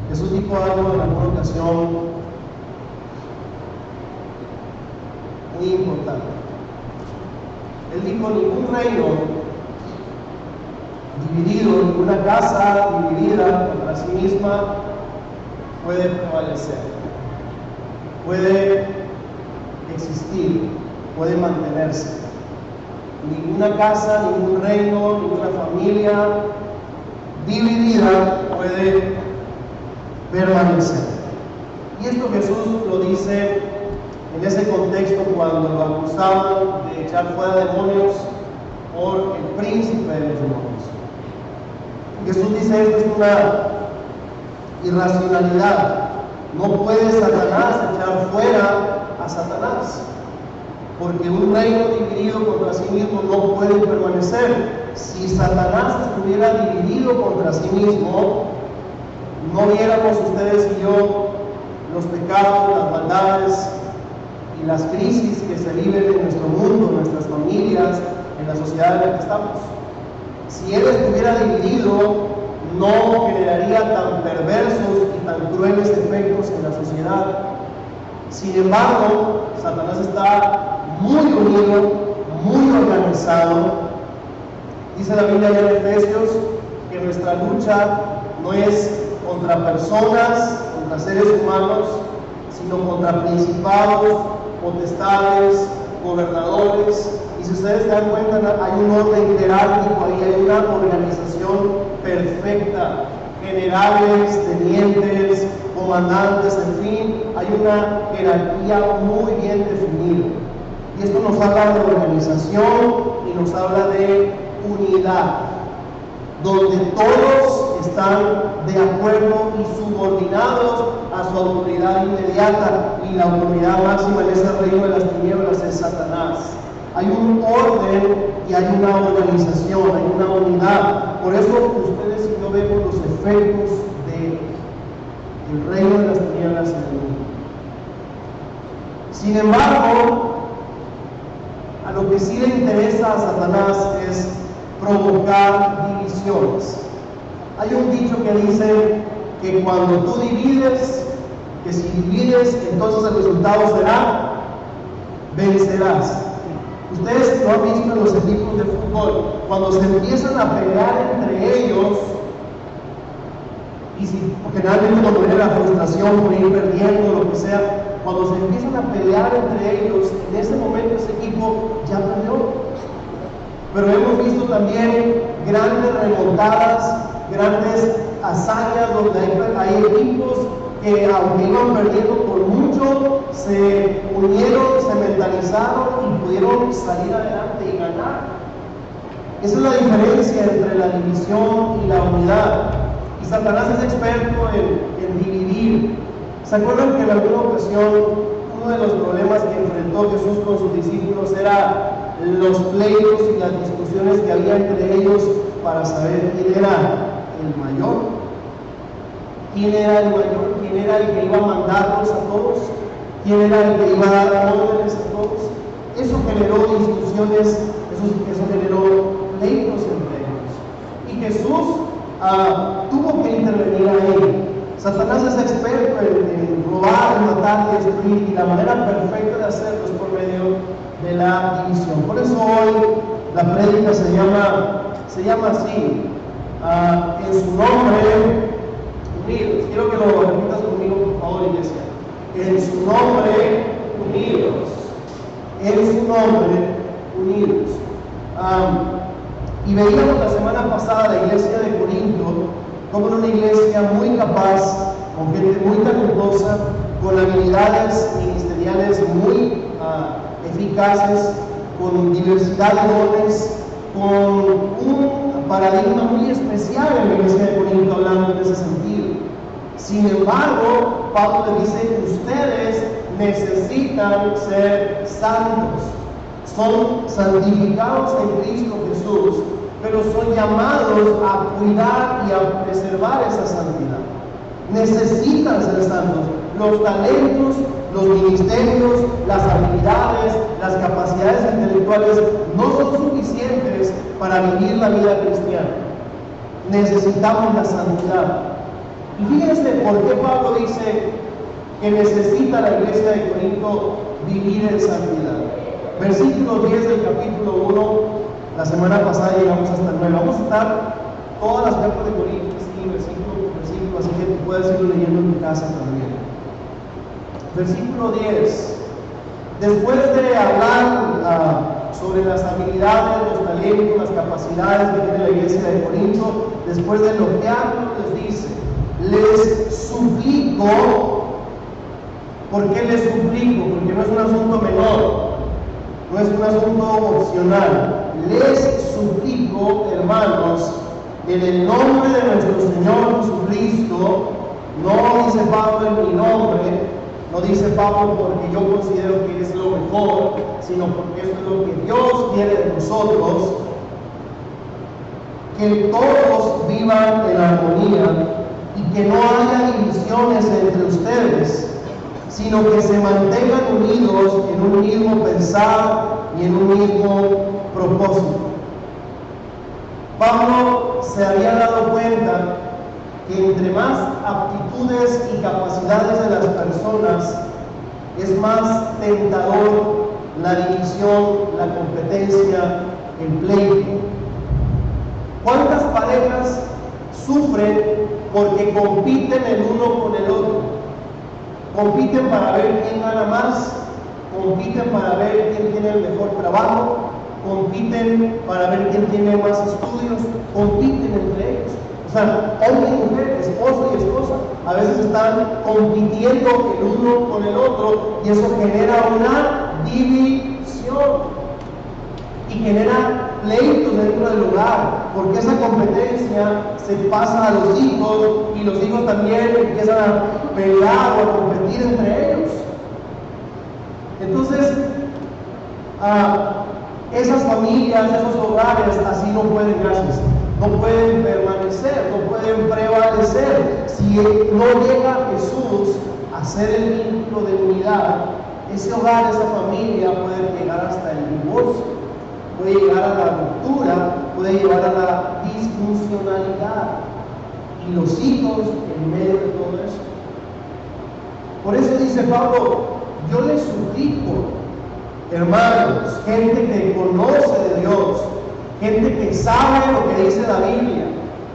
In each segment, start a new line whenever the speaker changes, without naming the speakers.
Jesús dijo algo en alguna ocasión muy importante. Él dijo: ningún reino dividido, ninguna casa dividida contra sí misma puede prevalecer, puede existir, puede mantenerse. Ninguna casa, ningún reino, ninguna familia dividida puede permanecer. Y esto Jesús lo dice en ese contexto cuando lo acusaban de echar fuera demonios por el príncipe de los demonios. Jesús dice: esto es una irracionalidad. No puede Satanás echar fuera a Satanás, porque un reino dividido contra sí mismo no puede permanecer. Si Satanás estuviera dividido contra sí mismo, no viéramos ustedes y yo los pecados, las maldades y las crisis que se viven en nuestro mundo, en nuestras familias, en la sociedad en la que estamos. Si él estuviera dividido, no generaría tan perversos y tan crueles efectos en la sociedad. Sin embargo, Satanás está muy unido, muy organizado. Dice la Biblia en Efesios que nuestra lucha no es contra personas, contra seres humanos, sino contra principados, potestades, gobernadores. Y si ustedes se dan cuenta, hay un orden jerárquico ahí, hay una organización perfecta, generales, tenientes, comandantes, en fin, hay una jerarquía muy bien definida. Y esto nos habla de organización y nos habla de unidad, donde todos están de acuerdo y subordinados a su autoridad inmediata, y la autoridad máxima en ese reino de las tinieblas es Satanás. Hay un orden y hay una organización, hay una unidad. Por eso ustedes y yo vemos los efectos del reino de las tinieblas en el mundo. Sin embargo, a lo que sí le interesa a Satanás es provocar divisiones. Hay un dicho que dice que cuando tú divides, que si divides, entonces el resultado será vencerás. Ustedes lo han visto en los equipos de fútbol, cuando se empiezan a pelear entre ellos, y si generalmente cuando viene la frustración por ir perdiendo o lo que sea, cuando se empiezan a pelear entre ellos, en ese momento ese equipo ya perdió. Pero hemos visto también grandes remontadas, grandes hazañas donde hay equipos que, aunque iban perdiendo por mucho, se unieron, se mentalizaron y pudieron salir adelante y ganar. Esa es la diferencia entre la división y la unidad. Y Satanás es experto en dividir. ¿Se acuerdan que en alguna ocasión uno de los problemas que enfrentó Jesús con sus discípulos era los pleitos y las discusiones que había entre ellos para saber quién era el mayor? ¿Quién era el mayor? ¿Quién era el que iba a mandarlos a todos? ¿Quién era el que iba a dar órdenes a todos? Eso generó discusiones, eso generó pleitos entre ellos. Y Jesús tuvo que intervenir ahí. Satanás es experto en robar, matar y destruir, y la manera perfecta de hacerlo es por medio de la división. Por eso hoy la prédica se llama así, en su nombre unidos. Quiero que lo repitas conmigo, por favor, iglesia. En su nombre unidos. En su nombre unidos. Y veíamos la semana pasada la iglesia de Corinto como una iglesia muy capaz, con gente muy talentosa, con habilidades ministeriales muy eficaces, con diversidad de dones, con un paradigma muy especial en la iglesia de Corinto, hablando en ese sentido. Sin embargo, Pablo le dice: ustedes necesitan ser santos, son santificados en Cristo Jesús, pero son llamados a cuidar y a preservar esa santidad. Necesitan ser santos. Los talentos, los ministerios, las habilidades, las capacidades intelectuales no son suficientes para vivir la vida cristiana. Necesitamos la santidad. Y fíjense por qué Pablo dice que necesita la iglesia de Corinto vivir en santidad. Versículo 10 del capítulo 1, la semana pasada llegamos hasta el 9. Vamos a estar todas las cartas de Corintios, sí, versículo por versículo, así que tú puedes irlo leyendo en tu casa también. Versículo 10. Después de hablar sobre las habilidades, los talentos, las capacidades que tiene la iglesia de Corinto, después de elogiarlos, les dice: les suplico. ¿Por qué les suplico? Porque no es un asunto menor, no es un asunto opcional. Les suplico, hermanos, en el nombre de nuestro Señor Jesucristo. No dice Pablo en mi nombre, no dice Pablo porque yo considero que es lo mejor, sino porque eso es lo que Dios quiere de nosotros, que todos vivan en armonía y que no haya divisiones entre ustedes, sino que se mantengan unidos en un mismo pensar y en un mismo propósito. Pablo se había dado cuenta que entre más aptitudes y capacidades de las personas, es más tentador la división, la competencia, el pleito. ¿Cuántas parejas sufren porque compiten el uno con el otro? Compiten para ver quién gana más, compiten para ver quién tiene el mejor trabajo, compiten para ver quién tiene más estudios, compiten entre ellos. O sea, hombre y mujer, esposo y esposa, a veces están compitiendo el uno con el otro, y eso genera una división y genera pleitos dentro del hogar, porque esa competencia se pasa a los hijos, y los hijos también empiezan a pelear o a competir entre ellos. Entonces, esas familias, esos hogares así no pueden, no pueden permanecer, no pueden prevalecer. Si no llega Jesús a ser el vínculo de unidad, ese hogar, esa familia puede llegar hasta el divorcio, puede llegar a la ruptura, puede llevar a la disfuncionalidad, y los hijos en medio de todo eso. Por eso dice Pablo: yo les suplico, hermanos, gente que conoce de Dios, gente que sabe lo que dice la Biblia,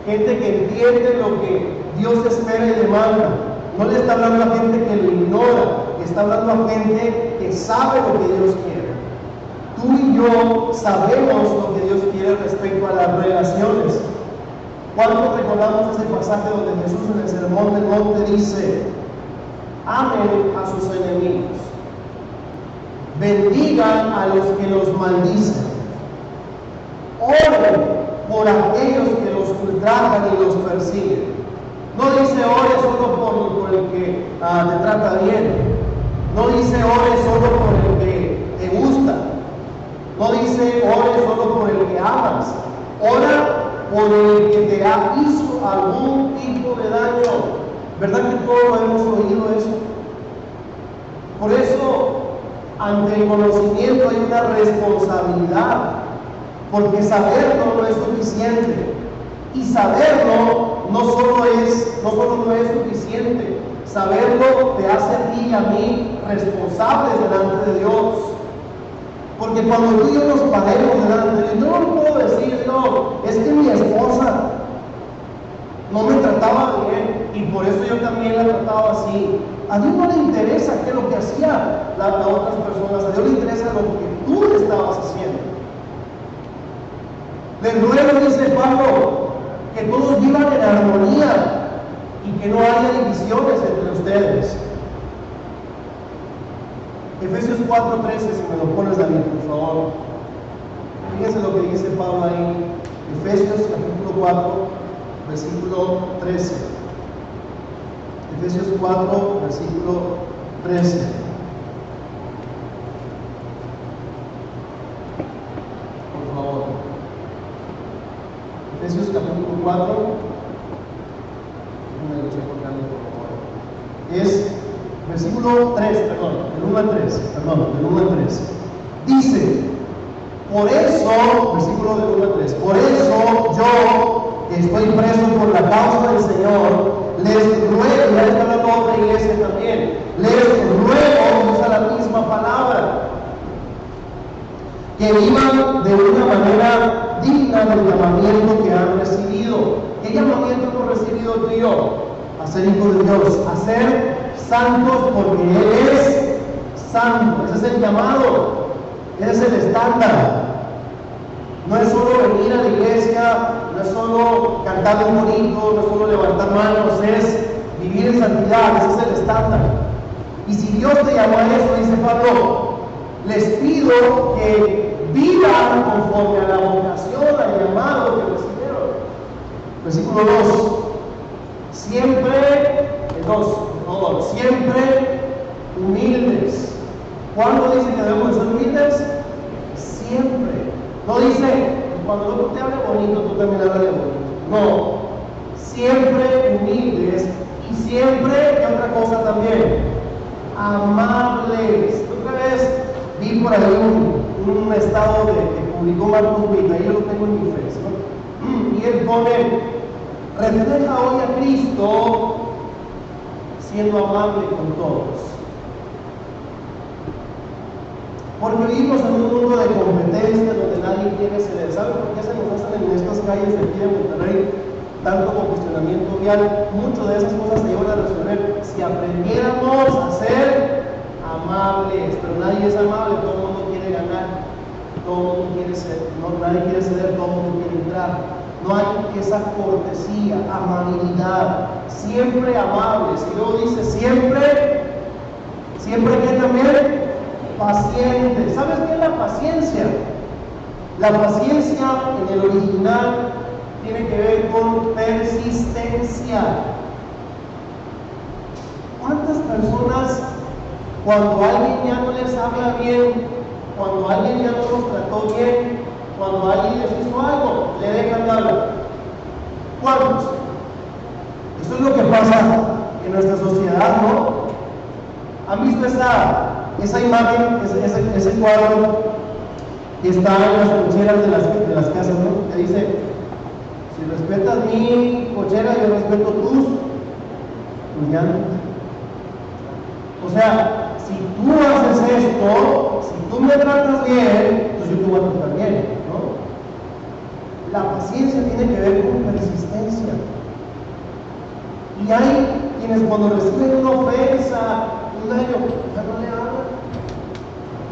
gente que entiende lo que Dios espera y demanda. No le está hablando a gente que lo ignora, está hablando a gente que sabe lo que Dios quiere. Tú y yo sabemos lo que Dios quiere respecto a las relaciones. ¿Cuántos recordamos ese pasaje donde Jesús en el Sermón del Monte dice: amen a sus enemigos, bendigan a los que los maldicen, oren por aquellos que los ultrajan y los persiguen? No dice ore solo por el que te trata bien, no dice ore solo por el que te gusta, no dice ore solo por el que amas, ora por el que te hizo algún tipo de daño. ¿Verdad que todos hemos oído eso? Por eso, ante el conocimiento hay una responsabilidad, porque saberlo no es suficiente, y saberlo no solo no es suficiente, saberlo te hace a ti y a mí responsables delante de Dios. Porque cuando tú y yo nos paremos delante de Dios, yo no puedo decir: no, es que mi esposa no me trataba bien y por eso yo también la trataba así. A Dios no le interesa qué es lo que hacía las otras personas, a Dios le interesa lo que tú le estabas haciendo. Les ruego, dice Pablo, que todos vivan en armonía y que no haya divisiones entre ustedes. Efesios 4:13, si me lo pones, David, por favor. Fíjense lo que dice Pablo ahí. Efesios capítulo 4, versículo 13. Efesios 4, versículo 13. Por favor. Efesios capítulo 4. Déjenme lo checo acá, por favor. Es versículo 3, perdón, del 1 al 3. Del 1 al 3. Dice: por eso, versículo del 1 al 3, por eso yo, que estoy preso por la causa del Señor, les que vivan de una manera digna del llamamiento que han recibido. ¿Qué llamamiento hemos recibido tú y yo? A ser hijos de Dios, a ser santos porque Él es santo. Ese es el llamado, ese es el estándar. No es solo venir a la iglesia, no es solo cantar un bonito, no es solo levantar manos, es vivir en santidad, ese es el estándar. Y si Dios te llamó a eso, dice Pablo, les pido que vivan conforme a la vocación, al llamado que recibieron. Versículo 2. Siempre, siempre humildes. ¿Cuándo dice que debemos ser humildes? Siempre. No dice, cuando el otro te hable bonito, tú también háblale bonito. No. Siempre humildes y siempre, ¿qué otra cosa también? Amables. Otra vez vi por ahí un estado que publicó Marcos Witt, ahí yo lo tengo en mi Facebook, ¿no? Y él pone, refleja hoy a Cristo siendo amable con todos. Porque vivimos en un mundo de competencia donde nadie quiere ceder. ¿Saben por qué se nos hacen en estas calles de aquí de Monterrey tanto congestionamiento vial? Muchas de esas cosas se llevan a resolver si aprendiéramos a ser amables. Pero nadie es amable, todo el mundo quiere ganar, todo el mundo quiere ceder, nadie quiere ceder, todo el mundo quiere entrar. No hay esa cortesía, amabilidad, siempre amables. Y luego dice siempre que también paciente. ¿Sabes qué es la paciencia? La paciencia en el original tiene que ver con persistencia. ¿Cuántas personas, cuando alguien ya no les habla bien, cuando alguien ya no los trató bien, cuando alguien les hizo algo, le dejan de hablar? ¿Cuántos? Eso es lo que pasa en nuestra sociedad, ¿no? ¿Han visto esa imagen, ese cuadro que está en las cocheras de las casas, ¿no? Que dice, si respetas mi cochera, yo respeto tus llantas. O sea, si tú haces esto, si tú me tratas bien, pues yo te voy a tratar bien, ¿no? La paciencia tiene que ver con persistencia. Y hay quienes cuando reciben una ofensa, un daño, ya no le hablan,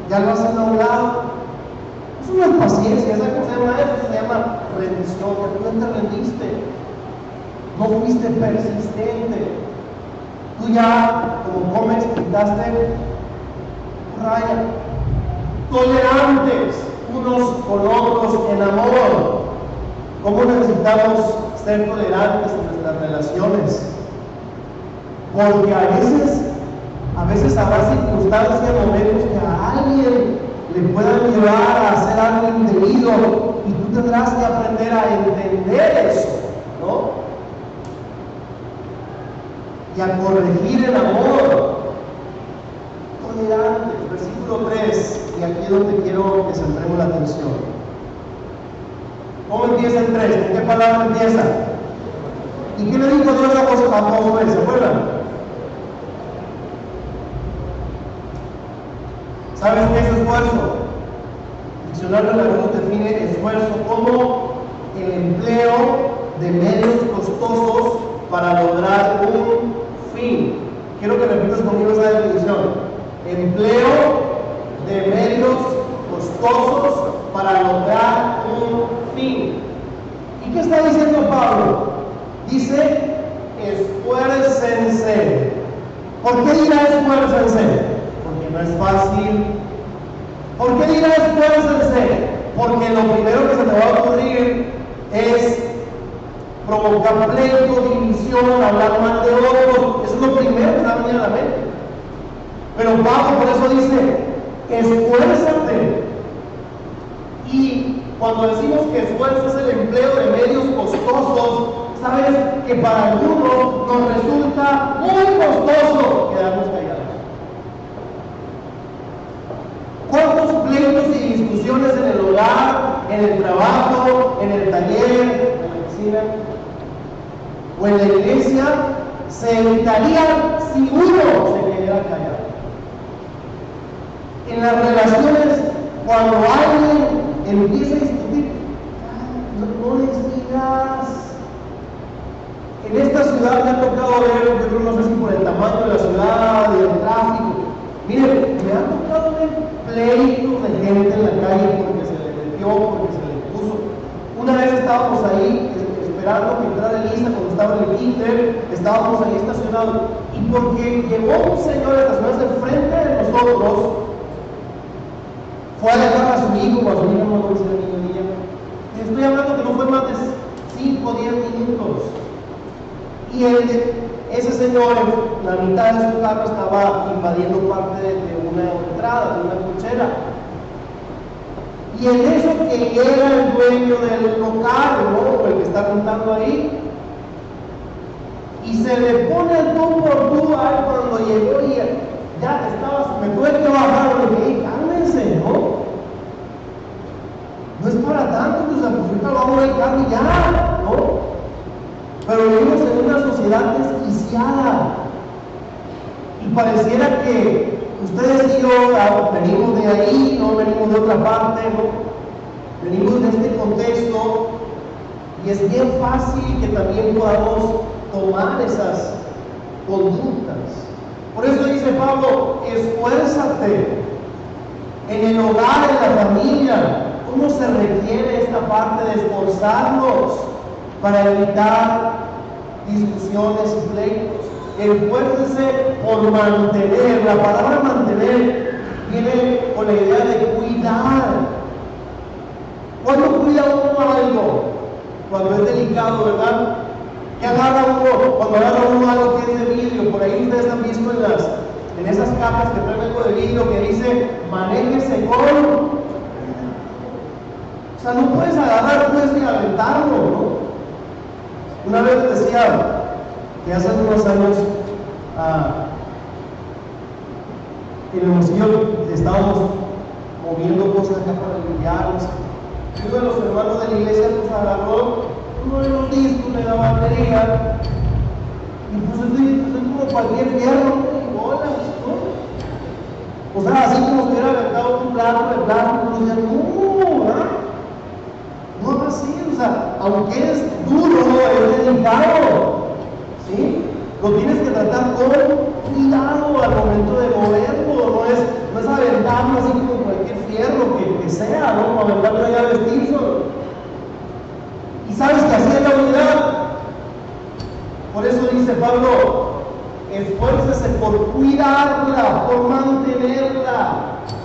ya lo hacen a un lado. Eso no es paciencia, ¿sabes cómo se llama eso? Se llama rendición, que tú no te rendiste, no fuiste persistente. Tú ya, como Gómez, quitaste raya. Tolerantes unos con otros en amor. ¿Cómo necesitamos ser tolerantes en nuestras relaciones? Porque a veces habrá circunstancias, momentos que a alguien le puedan llevar a hacer algo indebido y tú tendrás que aprender a entender eso, ¿no? Y a corregir el amor. Tolerantes, versículo 3, y aquí es donde quiero que centremos la atención. ¿Cómo empieza el 3? ¿Con qué palabra empieza? ¿Y qué le dijo Dios a Josué? ¿Se acuerdan? ¿Sabes qué es esfuerzo? El diccionario de la Reina define esfuerzo como el empleo de medios costosos para lograr un fin. Quiero que repitas conmigo esa definición. Empleo de medios costosos para lograr un fin. ¿Y qué está diciendo Pablo? Dice, esfuércense. ¿Por qué dirá esfuércense? Porque no es fácil. ¿Por qué dirá esfuércense? Porque lo primero que se te va a ocurrir es provocar pleito, división, hablar mal de otros. Eso es lo primero que va a venir a la mente. Pero Pablo por eso dice, esfuérzate. Y cuando decimos que esfuerzo es el empleo de medios costosos, sabes que para algunos nos resulta muy costoso quedarnos callados. ¿Cuántos pleitos y discusiones en el hogar, en el trabajo, en el taller, en la oficina o en la iglesia se evitarían si uno se quedara callado? En las relaciones, cuando alguien empieza a discutir, no les digas. En esta ciudad me ha tocado ver, yo creo, no sé si por el tamaño de la ciudad y el tráfico, miren, me ha tocado ver pleitos de gente en la calle porque se le metió, porque se le puso. Una vez estábamos ahí esperando que entrara Elisa cuando estaba en el kinder, estábamos ahí estacionados, y porque llegó un señor a estacionarse frente de nosotros, fue a dejar a su hijo o a su hija, no me acuerdo si era niño o niña. Estoy hablando que no fue más de 5 o 10 minutos. Y ese señor, en la mitad de su carro, estaba invadiendo parte de una entrada, de una cochera. Y en eso que llega el dueño del local, ¿no? El que está contando ahí, y se le pone el tú por tú a él cuando llegó y ya me tuve que bajar, le dije, hey, cálmense, ¿no? No es para tanto, pues ahorita vamos a dejar y ya, ¿no? Pero vivimos en una sociedad desquiciada y pareciera que ustedes y yo venimos de ahí, no venimos de otra parte, ¿no? Venimos de este contexto y es bien fácil que también podamos tomar esas conductas. Por eso dice Pablo, esfuérzate en el hogar, en la familia. ¿Cómo se requiere esta parte de esforzarnos para evitar discusiones y pleitos? Esfuércese por mantener. La palabra mantener viene con la idea de cuidar. ¿Cuándo cuida uno algo? Cuando es delicado, ¿verdad? ¿Qué agarra uno? Cuando agarra uno algo que es de vidrio. Por ahí ustedes han visto en esas cajas que traen algo de vidrio que dice manéjese con. O sea, no puedes agarrar, puedes ni aventarlo, ¿no? Una vez decía que hace unos años en el bolsillo estábamos moviendo cosas acá para limpiarnos. Y uno de los hermanos de la iglesia pues agarró uno de los discos de la batería y pues es como cualquier fierro, y bolas, ¿no? O sea, así como si hubiera aventado un plato de plástico, no decía, no, ¿verdad? No así, o sea, aunque es duro, es delicado, ¿sí? Lo tienes que tratar con cuidado al momento de moverlo, no es aventarlo así como cualquier fierro que sea, ¿no? Aventarlo allá a vestirlo. Y sabes que así es la unidad. Por eso dice Pablo, esfuércese por cuidarla, por mantenerla,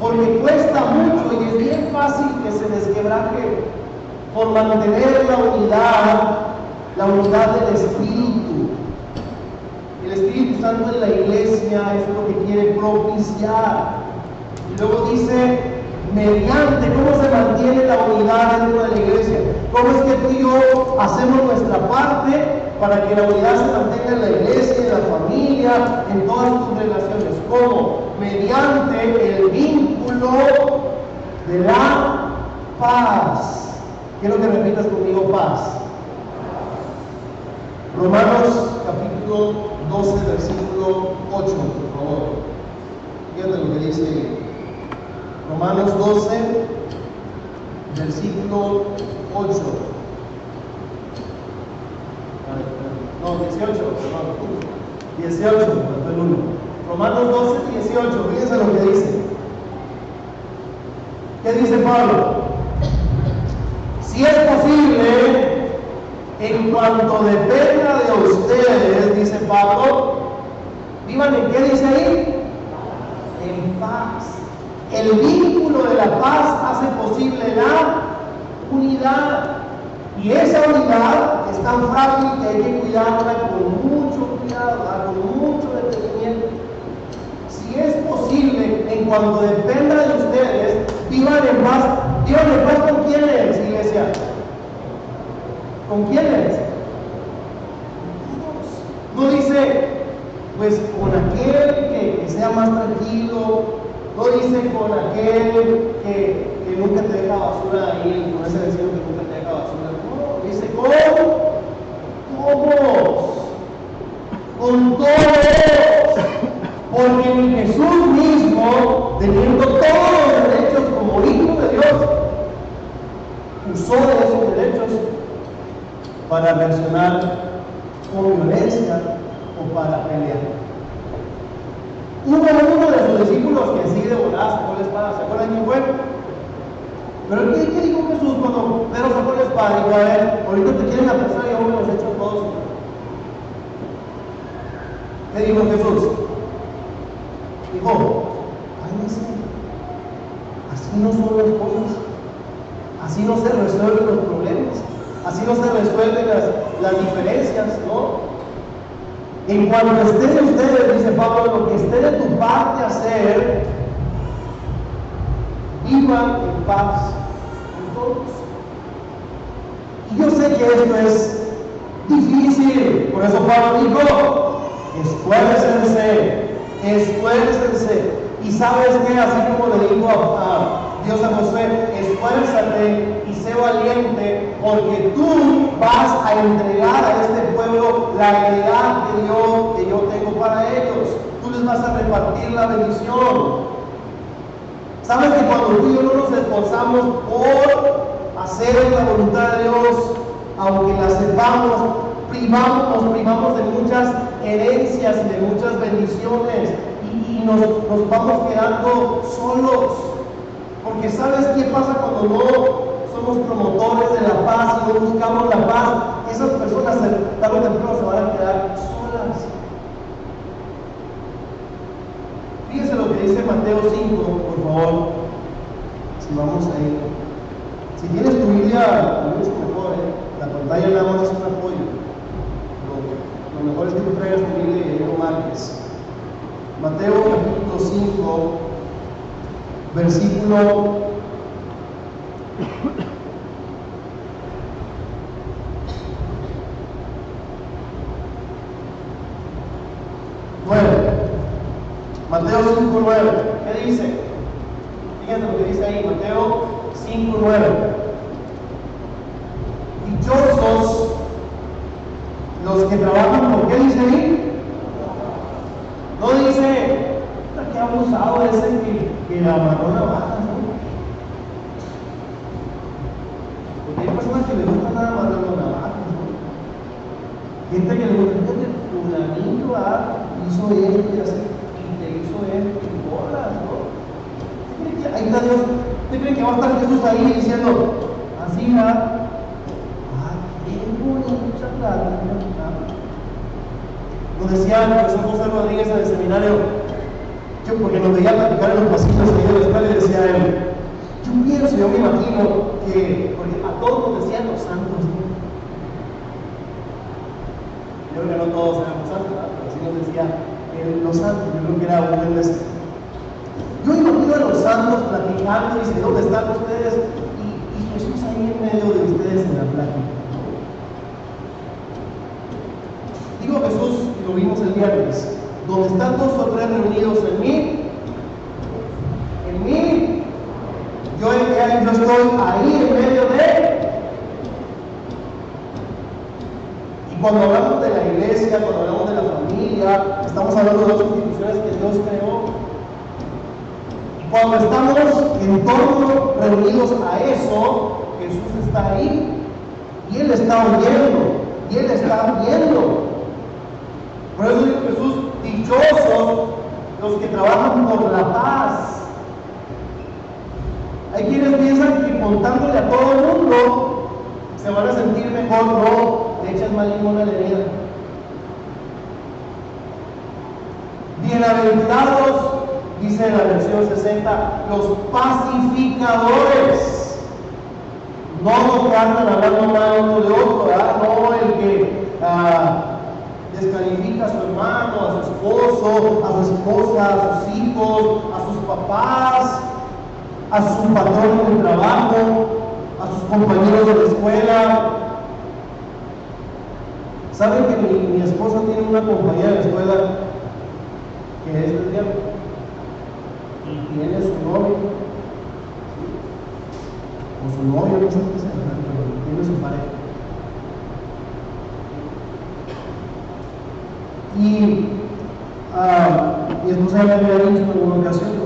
porque cuesta mucho y es bien fácil que se desquebraje. Por mantener la unidad del Espíritu. El Espíritu Santo en la iglesia es lo que quiere propiciar. Y luego dice, mediante, ¿cómo se mantiene la unidad dentro de la iglesia? ¿Cómo es que tú y yo hacemos nuestra parte para que la unidad se mantenga en la iglesia, en la familia, en todas tus relaciones? ¿Cómo? Mediante el vínculo de la paz. Quiero que repitas conmigo paz. Romanos capítulo 12, versículo 8, por favor. Fíjate lo que dice Romanos 12, versículo 8. No, 18, perdón. 18, faltó el 1. Romanos 12, 18. Fíjense lo que dice. ¿Qué dice Pablo? Si es posible, en cuanto dependa de ustedes, dice Pablo, vivan en qué dice ahí, en paz. El vínculo de la paz hace posible la unidad. Y esa unidad es tan frágil que hay que cuidarla con mucho cuidado, con mucho detenimiento. Si es posible, en cuanto dependa de ustedes, vivan en paz. ¿Vivan en paz con quiénes, iglesia? ¿Con quiénes? No dice, pues con aquel que sea más tranquilo. No dice con aquel que nunca te deja basura ahí, con ese vecino que nunca te deja basura. No, dice con todos. Con todos. Porque ni Jesús mismo, teniendo todos los derechos como hijo usó de esos derechos para reaccionar con violencia o para pelear. Hubo uno de sus discípulos que sí de volada sacó la espada. ¿Se acuerdan quién fue? Pero ¿qué dijo Jesús cuando Pedro sacó la espada? Dijo: a ver, ahorita te quieren apresar y aún me los echo todos. ¿Qué dijo Jesús? Dijo: cálmese. Así no son las cosas. Así no se resuelven los problemas. Así no se resuelven las diferencias, ¿no? En cuanto esté de ustedes, dice Pablo, lo que esté de tu parte hacer, vivan en paz con todos. Y yo sé que esto es difícil, por eso Pablo dijo: esfuércense. Y sabes que, así como le dijo a Dios a Josué: esfuérzate y sé valiente, porque tú vas a entregar a este pueblo la heredad que yo tengo para ellos. Tú les vas a repartir la bendición. Sabes que cuando tú y yo no nos esforzamos por hacer la voluntad de Dios, aunque la sepamos, nos privamos de muchas herencias y de muchas bendiciones, y nos vamos quedando solos. Porque ¿sabes qué pasa cuando no somos promotores de la paz y no buscamos la paz? Esas personas tarde o temprano se van a quedar solas. Fíjense lo que dice Mateo 5, por favor. Si vamos ahí. Si tienes tu Biblia, mucho mejor, la pantalla nada más es un apoyo. Lo mejor es que tú traigas tu Biblia y ahí lo marques. Mateo capítulo 5, versículo 9. Mateo 5:9. ¿Qué dice? Fíjate lo que dice ahí, Mateo 5:9. Dichosos los que trabajan, ¿por qué dice ahí? No dice: qué abusado ese que amarró navajas, ¿no? Porque hay personas que le gusta nada amarrando navajas, ¿no? Gente que le gusta: fíjate, fulanito hizo esto y así, y te hizo esto y bolas, ¿no? Ahí está Dios. ¿Usted cree que va a estar Jesús ahí diciendo: así va? Qué bonita plata. Nos decía el profesor José Rodríguez en el seminario, porque nos veía platicar en los pasillos ahí de la escuela, y decía él: yo me imagino que, porque a todos nos decían los santos, ¿no? Yo creo que no todos éramos santos, ¿verdad? Pero sí nos decía los santos. Yo creo que era uno de esos. Yo imagino a los santos platicando y diciendo: ¿dónde están ustedes? Y Jesús ahí en medio de ustedes en la plática. Digo Jesús, y lo vimos el viernes: donde están 2 o 3 reunidos en mí, yo estoy ahí en medio de. Y cuando hablamos de la iglesia, cuando hablamos de la familia, estamos hablando de 2 instituciones que Dios creó. Y cuando estamos en torno, reunidos a eso, Jesús está ahí, y Él está oyendo, y Él está viendo. Por eso dijo Jesús: dichosos los que trabajan por la paz. Hay quienes piensan que contándole a todo el mundo se van a sentir mejor. No, le echas más limón a la herida. Bienaventurados, dice la versión 60, los pacificadores. No los que andan hablando mal uno de otro, ¿verdad? No el que descalifica a su hermano, a su esposo, a su esposa, a sus hijos, a sus papás, a su patrón en el trabajo, a sus compañeros de la escuela. ¿Saben que mi esposa tiene una compañera de la escuela que es lesbiana? Y tiene su novio, o su novio, no sé qué sea, pero tiene su pareja. Y mi esposa ya me había dicho en alguna ocasión, ¿no?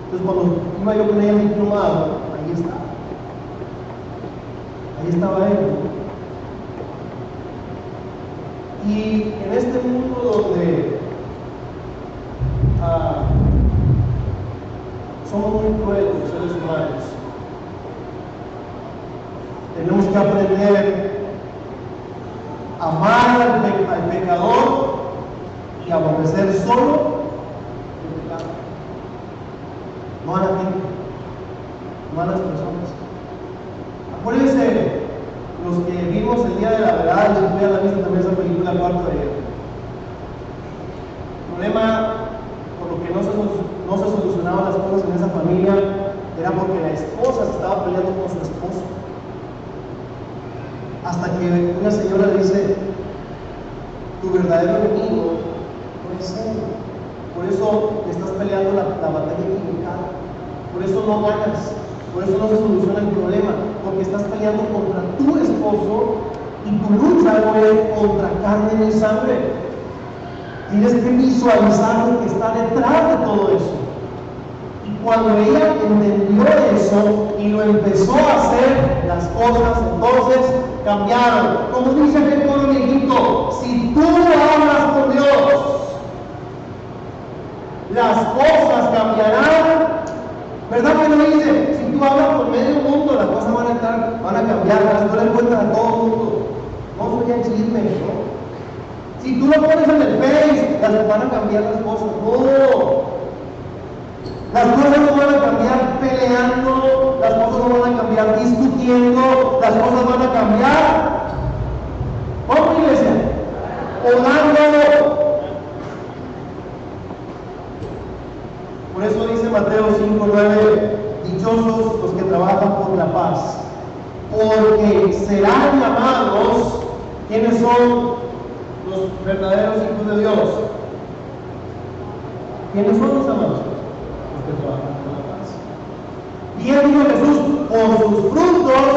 Entonces cuando iba yo con ella en el diplomado, ahí está. ahí estaba él. Y en este mundo donde somos muy crueles los seres humanos, tenemos que aprender a amar al pecador y aborrecer solo el pecado, no a la gente, no a las personas. Acuérdense, los que vimos el día de la verdad, y fui a la vista también esa película Cuarto de Guerra. El problema por lo que no se solucionaban las cosas en esa familia era porque la esposa se estaba peleando con su esposo. Hasta que una señora le dice: tu verdadero enemigo no es él. Por eso estás peleando la batalla equivocada. Por eso no ganas. Por eso no se soluciona el problema. Porque estás peleando contra tu esposo y tu lucha no es contra carne ni sangre. Tienes que visualizar lo que está detrás de todo eso. Y cuando ella entendió eso y lo empezó a hacer, las cosas entonces cambiaron. Como dice aquel pueblo viejito, si tú hablas con Dios, las cosas cambiarán. ¿Verdad que lo dice? Si tú hablas con medio mundo, las cosas van a cambiar, vas a dar cuenta a todo el mundo. No soy el chisme, ¿no? Si tú lo pones en el Face, van a cambiar las cosas. No. Las cosas no van a cambiar peleando, las cosas no van a cambiar discutiendo, las cosas van a cambiar. ¿Cómo, iglesia? Orando. Por eso dice Mateo 5:9, dichosos los que trabajan por la paz, porque serán llamados. ¿Quiénes son los verdaderos hijos de Dios? ¿Quiénes son los amados? Los que trabajan por la paz. Y él dijo Jesús: por sus frutos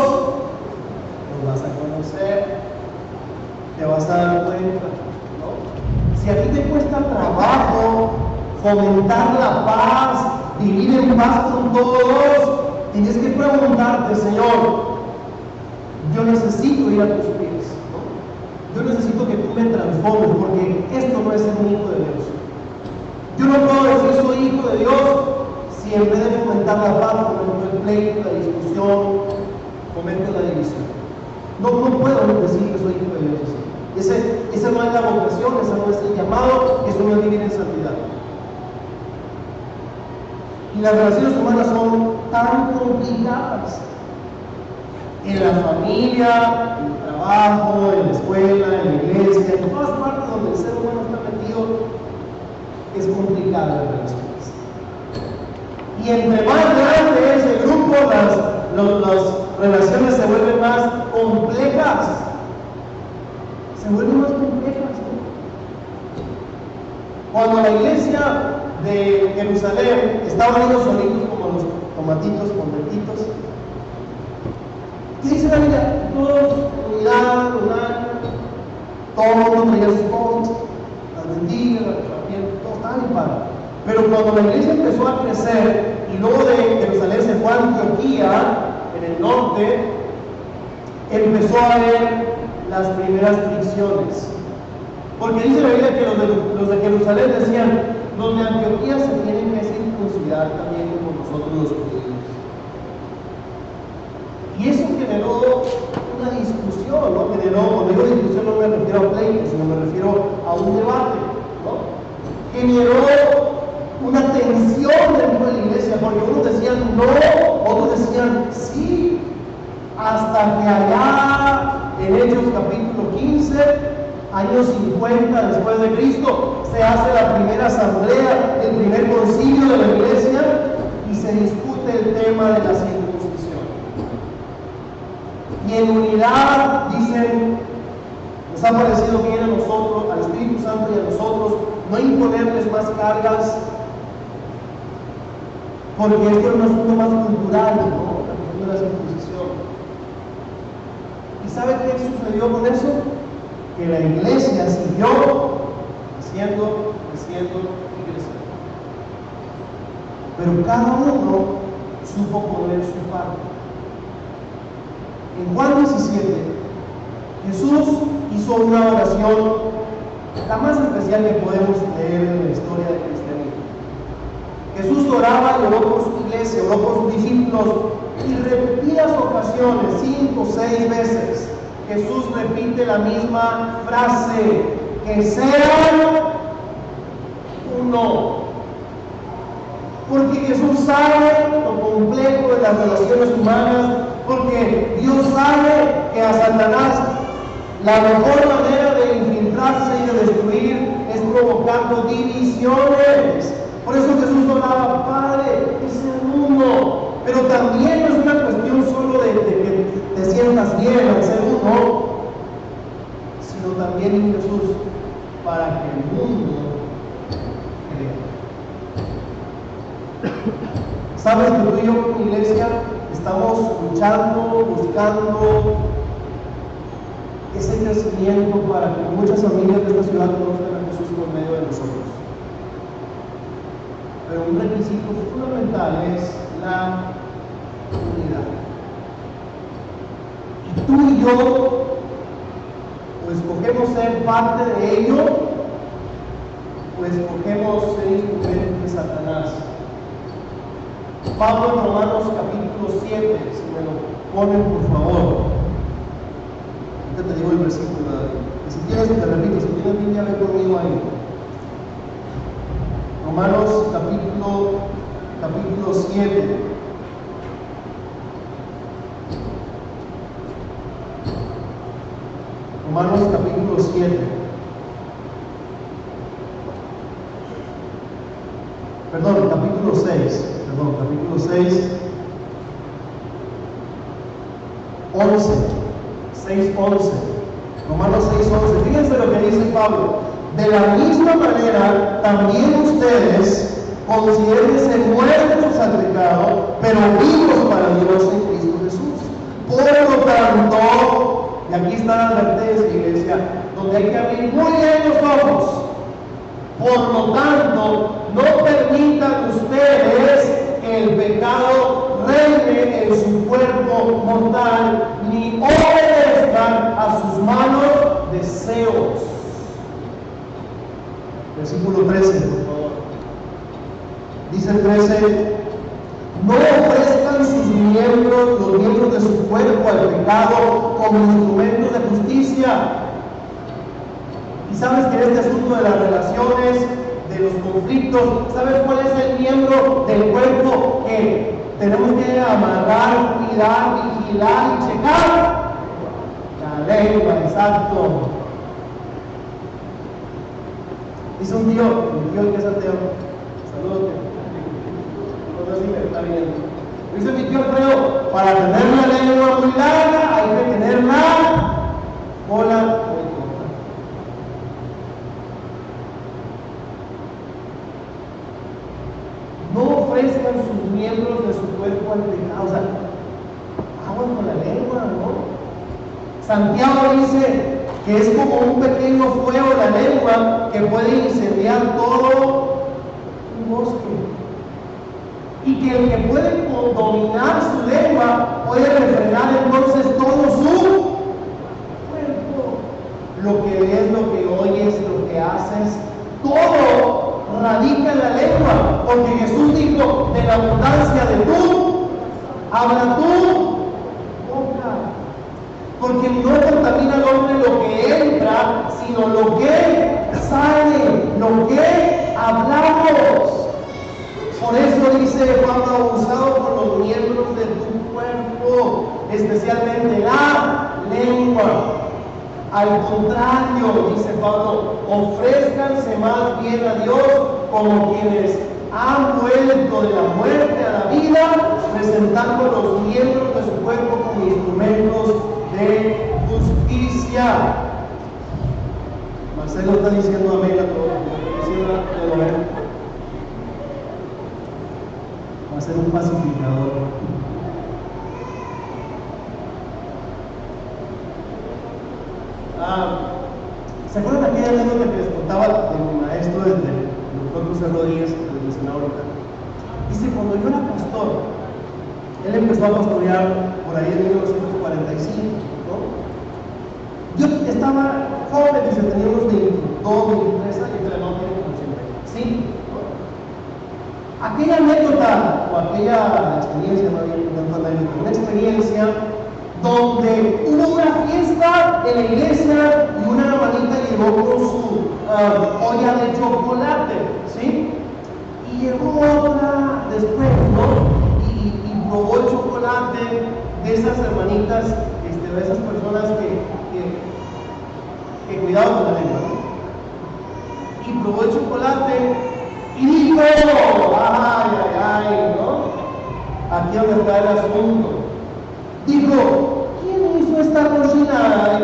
los vas a conocer, te vas a dar cuenta, ¿no? Si a ti te cuesta trabajo fomentar la paz, vivir en paz con todos, tienes que preguntarte: Señor, yo necesito ir a tus pies, ¿no? Yo necesito que tú me transformes, porque esto no es ser un hijo de Dios. Yo no puedo decir soy hijo de Dios si en vez de fomentar la paz fomento el pleito, la discusión, fomento la división. No puedo decir que soy hijo de Dios así. Esa no es la vocación, ese no es el llamado, eso no es vivir en santidad. Y las relaciones humanas son tan complicadas. En la familia, en el trabajo, en la escuela, en la iglesia, en todas partes donde el ser humano está metido, es complicada la relaciones. Y entre más grande es el grupo, las relaciones se vuelven más complejas. Se vuelven más complejas, ¿no? Cuando la iglesia de Jerusalén estaban ellos solitos como los tomatitos contentitos, ¿qué dice la Biblia? Todos, unidad, todo el mundo traía sus cosas, las mentiras, las repartieron, todo estaba bien padre. Pero cuando la iglesia empezó a crecer y luego de Jerusalén se fue a Antioquía, en el norte, empezó a haber las primeras fricciones. Porque dice la Biblia que los de Jerusalén decían: los de Antioquía se tienen que circuncidar también como nosotros los judíos. Y eso generó una discusión, ¿no? Cuando digo discusión no me refiero a pleito, sino me refiero a un debate, ¿no? Generó una tensión dentro de la iglesia, porque unos decían no, otros decían sí, hasta que allá en Hechos capítulo 15, años 50 después de Cristo, se hace la primera asamblea, el primer concilio de la iglesia, y se discute el tema de la circuncisión. Y en unidad dicen: nos ha parecido bien a nosotros, al Espíritu Santo y a nosotros, no imponerles más cargas, porque este es un asunto más cultural, ¿no? La cuestión de la circuncisión. ¿Y sabe qué sucedió con eso? Que la iglesia siguió creciendo y creciendo. Pero cada uno supo poner su parte. En Juan 17, Jesús hizo una oración, la más especial que podemos leer en la historia del cristianismo. Jesús oraba y oró por su iglesia, oró por sus discípulos, y repetidas ocasiones, 5 o 6 veces, Jesús repite la misma frase: que sean uno. Porque Jesús sabe lo complejo de las relaciones humanas, porque Dios sabe que a Satanás la mejor manera de infiltrarse y de destruir es provocando divisiones. Por eso Jesús oraba: Padre, que sean uno. Pero también no es una cuestión solo de que te sientas bien al ser uno, sino también en Jesús para que el mundo crea. ¿Sabes que tú y yo como iglesia estamos luchando, buscando ese crecimiento para que muchas familias de esta ciudad conozcan a Jesús por medio de nosotros? Pero un requisito fundamental es la unidad. Y tú y yo, o escogemos ser parte de ello, o escogemos ser instrumentos de Satanás. Pablo en Romanos capítulo 7, si me lo ponen por favor. Ahorita te digo el versículo, y si tienes, te repito, si tienes Biblia, ve conmigo ahí. Romanos capítulo 7. Romanos capítulo 7. Perdón, capítulo 6. Perdón, capítulo 6. 11. 6:11. Romanos 6:11. Fíjense lo que dice Pablo. De la misma manera, también ustedes considérense muertos al pecado, pero vivos para Dios en Cristo Jesús. Por lo tanto, y aquí está la advertencia, iglesia, donde hay que abrir muy bien los ojos. Por lo tanto, no permitan ustedes que el pecado reine en su cuerpo mortal, ni obedezcan a sus malos deseos. Versículo 13, por favor. Dice el 13: no ofrezcan sus miembros, los miembros de su cuerpo, al pecado como instrumentos de justicia. Y sabes que en este asunto de las relaciones, de los conflictos, ¿sabes cuál es el miembro del cuerpo que tenemos que amarrar, cuidar, vigilar y checar? La lengua, exacto. Dice un tío, mi tío que es ateo, saludos, no sé si me está viendo. Dice mi tío Alfredo: para tener una lengua muy larga hay que tener una cola muy corta. No ofrezcan sus miembros de su cuerpo al pecado. O sea, aguas con la lengua, ¿no? Santiago dice que es como un pequeño fuego la lengua que puede incendiar todo un bosque. Y que el que puede dominar su lengua puede refrenar entonces todo su cuerpo. Lo que ves, lo que oyes, lo que haces, todo radica en la lengua. Porque Jesús dijo: de la abundancia de tú, habla tú. Porque no contamina al hombre lo que entra, sino lo que sale, lo que hablamos. Por eso dice Pablo: abusado por los miembros de tu cuerpo, especialmente la lengua. Al contrario, dice Pablo, ofrézcanse más bien a Dios como quienes han vuelto de la muerte a la vida, presentando los miembros de su cuerpo como instrumentos de justicia. Marcelo está diciendo amén a todo. Va a ser un pacificador. ¿Se acuerdan de aquella anécdota que les contaba de mi maestro, el doctor José Rodríguez, que les mencionaba ahorita? Dice: cuando yo era pastor, él empezó a pastorear por ahí en 1940. 45, ¿no? Yo estaba joven, dice, tenía unos 22, 23 años, pero no tiene como 85, ¿no? Aquella anécdota, o aquella experiencia, no había tanto anécdota, una experiencia donde hubo una fiesta en la iglesia y una hermanita llegó con su olla de chocolate, ¿sí? Y llegó otra después, ¿no? Y probó el chocolate de esas hermanitas, de esas personas que cuidado con la lengua, ¿no? Y probó el chocolate y dijo, ay, ay, ay, ¿no? Aquí donde está el asunto. Dijo, ¿quién hizo esta cochinada?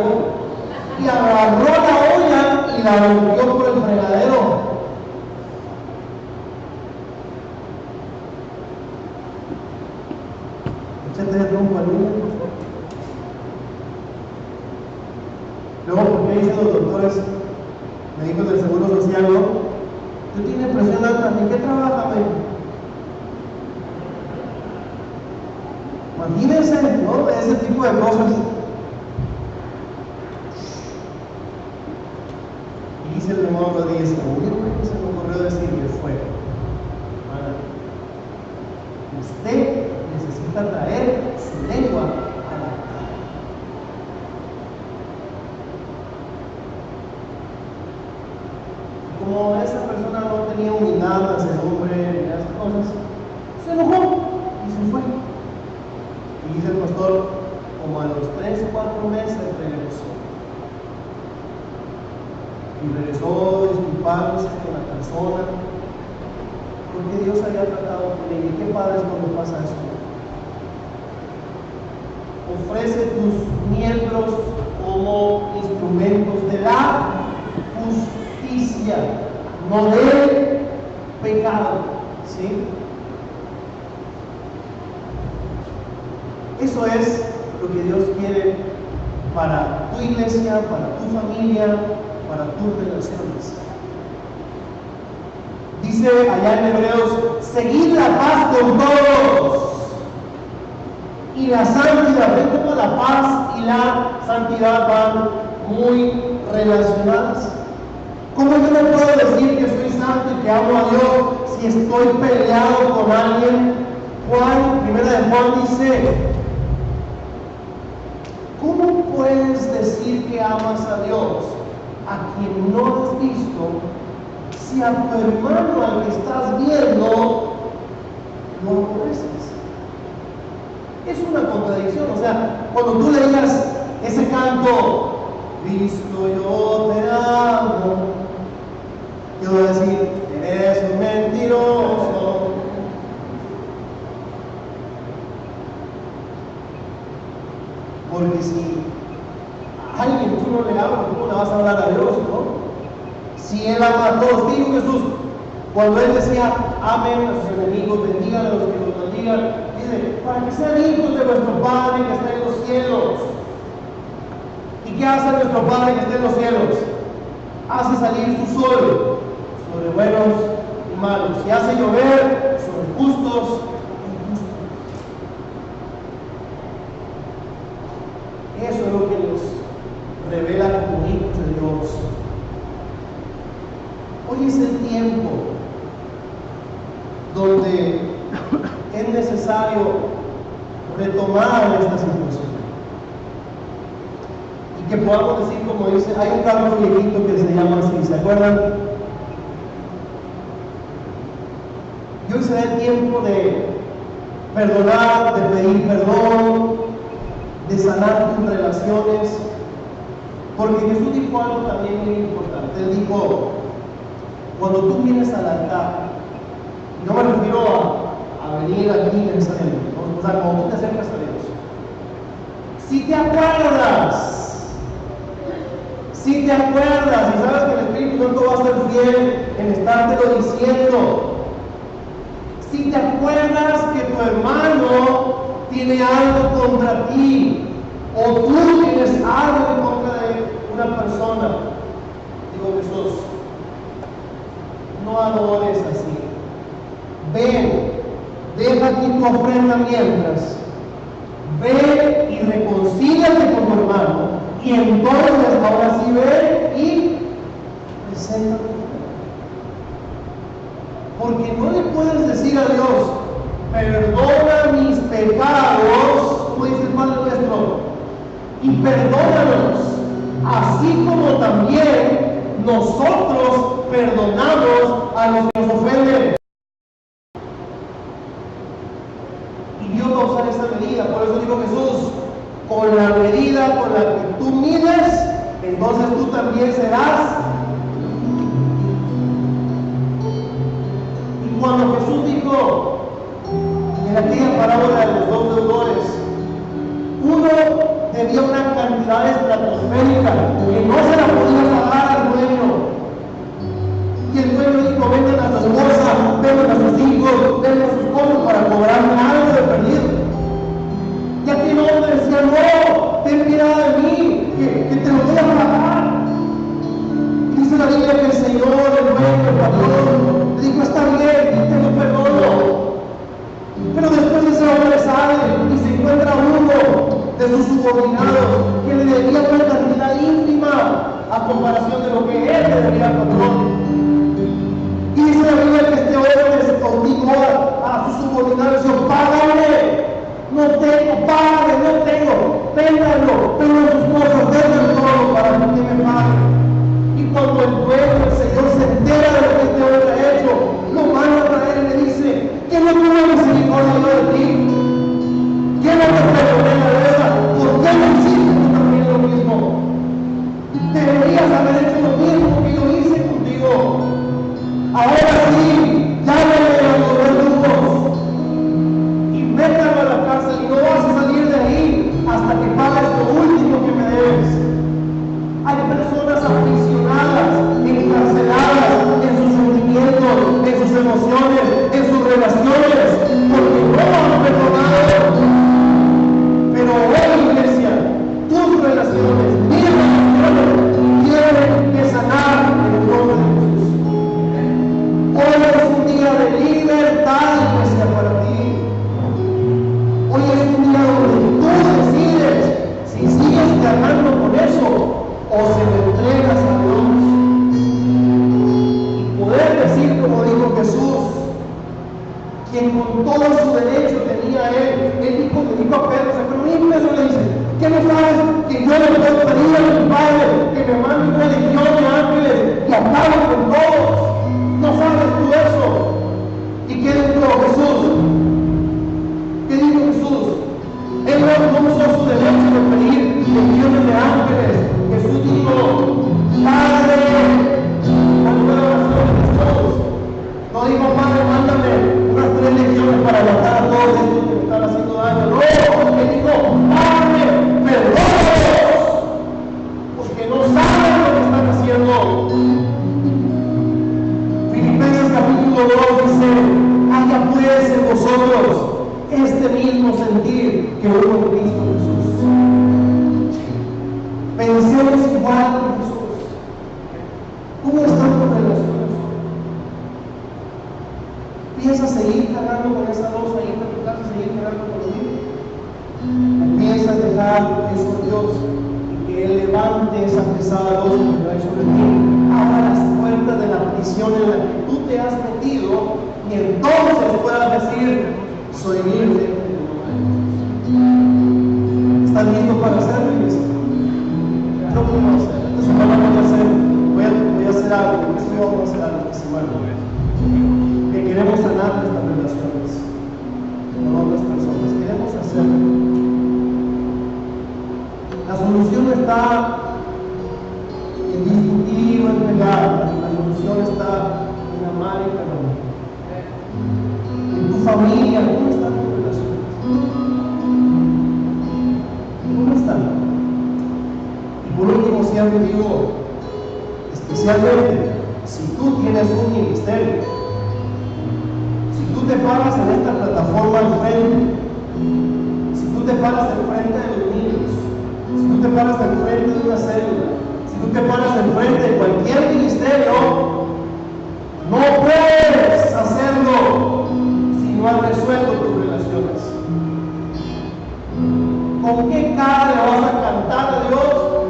Y agarró la olla y la rompió por el fregadero. Échate de trompa, ¿no? Luego, ¿por qué dicen los doctores, médicos del Seguro Social, no? Tú tienes presión alta, ¿en qué trabajas, Imagínense, ¿no? Ese tipo de cosas. Y dice el hermano Rodríguez, que se me ocurrió decirle fue, hermana, usted necesita traer su lengua a la cara. Como esa persona no tenía unidad, mansedumbre, ni esas cosas, se enojó y se fue. Y dice el pastor, como a los 3 o 4 meses regresó. Y regresó disculpándose con la persona, porque Dios había tratado con ella. ¿Y qué padre es cuando pasa eso? Ofrece tus miembros como instrumentos de la justicia, no del pecado, ¿sí? Eso es lo que Dios quiere para tu iglesia, para tu familia, para tus relaciones. Dice allá en Hebreos, seguid la paz con todos y la santidad. ¿Ven cómo la paz y la santidad van muy relacionadas? ¿Cómo yo no puedo decir que soy santo y que amo a Dios si estoy peleado con alguien? Primera de Juan dice, ¿cómo puedes decir que amas a Dios a quien no has visto si a tu hermano al que estás viendo lo aborreces? Es una contradicción. O sea, cuando tú leías ese canto, Cristo yo te amo, yo voy a decir, eres un mentiroso. Porque si a alguien tú no le hablas, ¿cómo le vas a hablar a Dios, no? Si Él ama a todos, dijo Jesús, cuando Él decía, amen a sus enemigos, bendigan a los que los maldigan, dice, para que sean hijos de nuestro Padre que está en los cielos. ¿Y qué hace nuestro Padre que está en los cielos? Hace salir su sol sobre buenos y malos, y hace llover sobre justos e injustos. Eso es lo que nos revela como hijos de Dios. Hoy es el tiempo donde es necesario retomar esta situación y que podamos decir, como dice, hay un canto viejito que se llama así, ¿se acuerdan? Y hoy será el tiempo de perdonar, de pedir perdón, de sanar tus relaciones, porque Jesús dijo algo también muy importante. Él dijo, cuando tú vienes al altar, y no me refiero a venir aquí necesariamente, ¿no? O sea, cuando tú te acercas a Dios, si te acuerdas, y sabes que el Espíritu Santo va a ser fiel en estártelo diciendo, si te acuerdas que tu hermano tiene algo contra ti, o tú tienes algo en contra de una persona, digo, Jesús, no adores así. Ven, deja aquí tu ofrenda mientras. Ve y reconcíliate reconcíliate con tu hermano, y entonces ahora sí ve y preséntate. Porque no le puedes decir a Dios, perdona mis pecados, como dice el Padre nuestro, y perdónanos, así como también nosotros perdonamos a los que nos ofenden. Y Dios va a usar esa medida. Por eso dijo Jesús, con la medida con la que tú mides, entonces tú también serás. Y cuando Jesús dijo en aquella parábola de los dos deudores, uno debía una cantidad estratosférica que no se la podía pagar al dueño. Y el dueño dijo, vengan a su esposa, vengan a sus hijos, vengan a sus cosas para cobrarme algo de perdido. Y aquel hombre decía, no, ten piedad de mí, que te lo voy a pagar. Dice la Biblia que el Señor, el dueño, el patrón, le dijo, está bien, te lo perdono. Pero después ese hombre sale y se encuentra uno de sus subordinados que le debía una cantidad ínfima a comparación de lo que él le debía al patrón. Y dice la Biblia que este hombre se continuó a sus subordinados y dijo, págame, no tengo, págame, no tengo, ténganlo, tengo sus cosas, denme todo para que usted me pague. Y cuando el dueño, el Señor, se entera de lo que este hombre ha hecho, lo manda a traer y le dice, ¿qué no tuvo misericordia yo de ti? ¿Qué no te perdoné la deuda? ¿Por qué no hiciste tú también lo mismo? Deberías haber hecho lo mismo que yo hice contigo. Ahora sí, llámame a los verdugos y métalo a la cárcel y no vas a salir de ahí hasta que pagues lo último que me debes. Hay personas aprisionadas, encarceladas en sus sentimientos, en sus emociones, en sus relaciones, porque no han perdonado. Pero hoy, iglesia, tus relaciones, mis relaciones, tienen que sanar en el nombre de Jesús. Hoy es un día de libertad, iglesia, para ti. Hoy es un día donde tú decides si sigues cargando con eso o se lo entregas a Dios. Y poder decir, como dijo Jesús, quien con todo su derecho tenía él dijo a Pedro, pero ni Pedro le dice, ¿qué no sabes que yo le puedo pedir a mi Padre que me mande una legión de ángeles y acabe con todos? ¿No sabes tú eso? ¿Y qué dijo Jesús? ¿Qué dijo Jesús? Él no usó su derecho de pedir legiones de ángeles. Jesús dijo, Padre, cuando fue la oración de Jesús, no dijo, Padre, mándame unas 3 legiones para matar a todos estos que me están haciendo daño. No, él dijo, Padre, perdónalos, porque no saben lo que están haciendo. Filipenses capítulo 2 dice, haya pues en vosotros este mismo sentir que hubo en Cristo Jesús. Pensemos igual que Jesús. ¿Cómo están tus relaciones? ¿Piensas seguir cargando con esa losa y en tu casa seguir cargando con lo mismo? ¿Piensas dejar eso a Dios y que Él levante esa pesada losa que trae sobre ti? Abra las puertas de la prisión en la que tú te has metido y entonces puedas decir, soy libre. ¿Están listos para hacerlo, iglesia? Yo voy a hacer. Esta semana voy a hacer algo. Este vamos a hacer algo esta semana. Que queremos sanar nuestras relaciones con otras personas. Queremos hacerlo. La solución está en discutir o en pelear. La solución está en amar y perdonar. En tu familia, ¿cómo están tus relaciones? ¿Cómo están? Y por último, siempre digo, especialmente si tú tienes un ministerio, si tú te paras en esta plataforma al frente, si tú te paras al frente de los niños, si tú te paras al frente de una célula, si tú te paras al frente de cualquier ministerio, no puedes hacerlo si no has resuelto tus relaciones. ¿con qué cara le vas a cantar a Dios?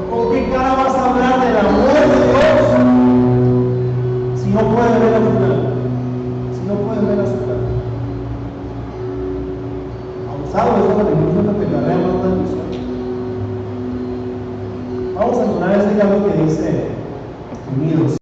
¿Con qué cara vas a hablar del amor de Dios? Si no puedes ver a su cara. Si no puedes ver a su cara. Abusado de eso, la iglesia no te carrea más maldición. Vamos a poner ese canto que dice, unidos.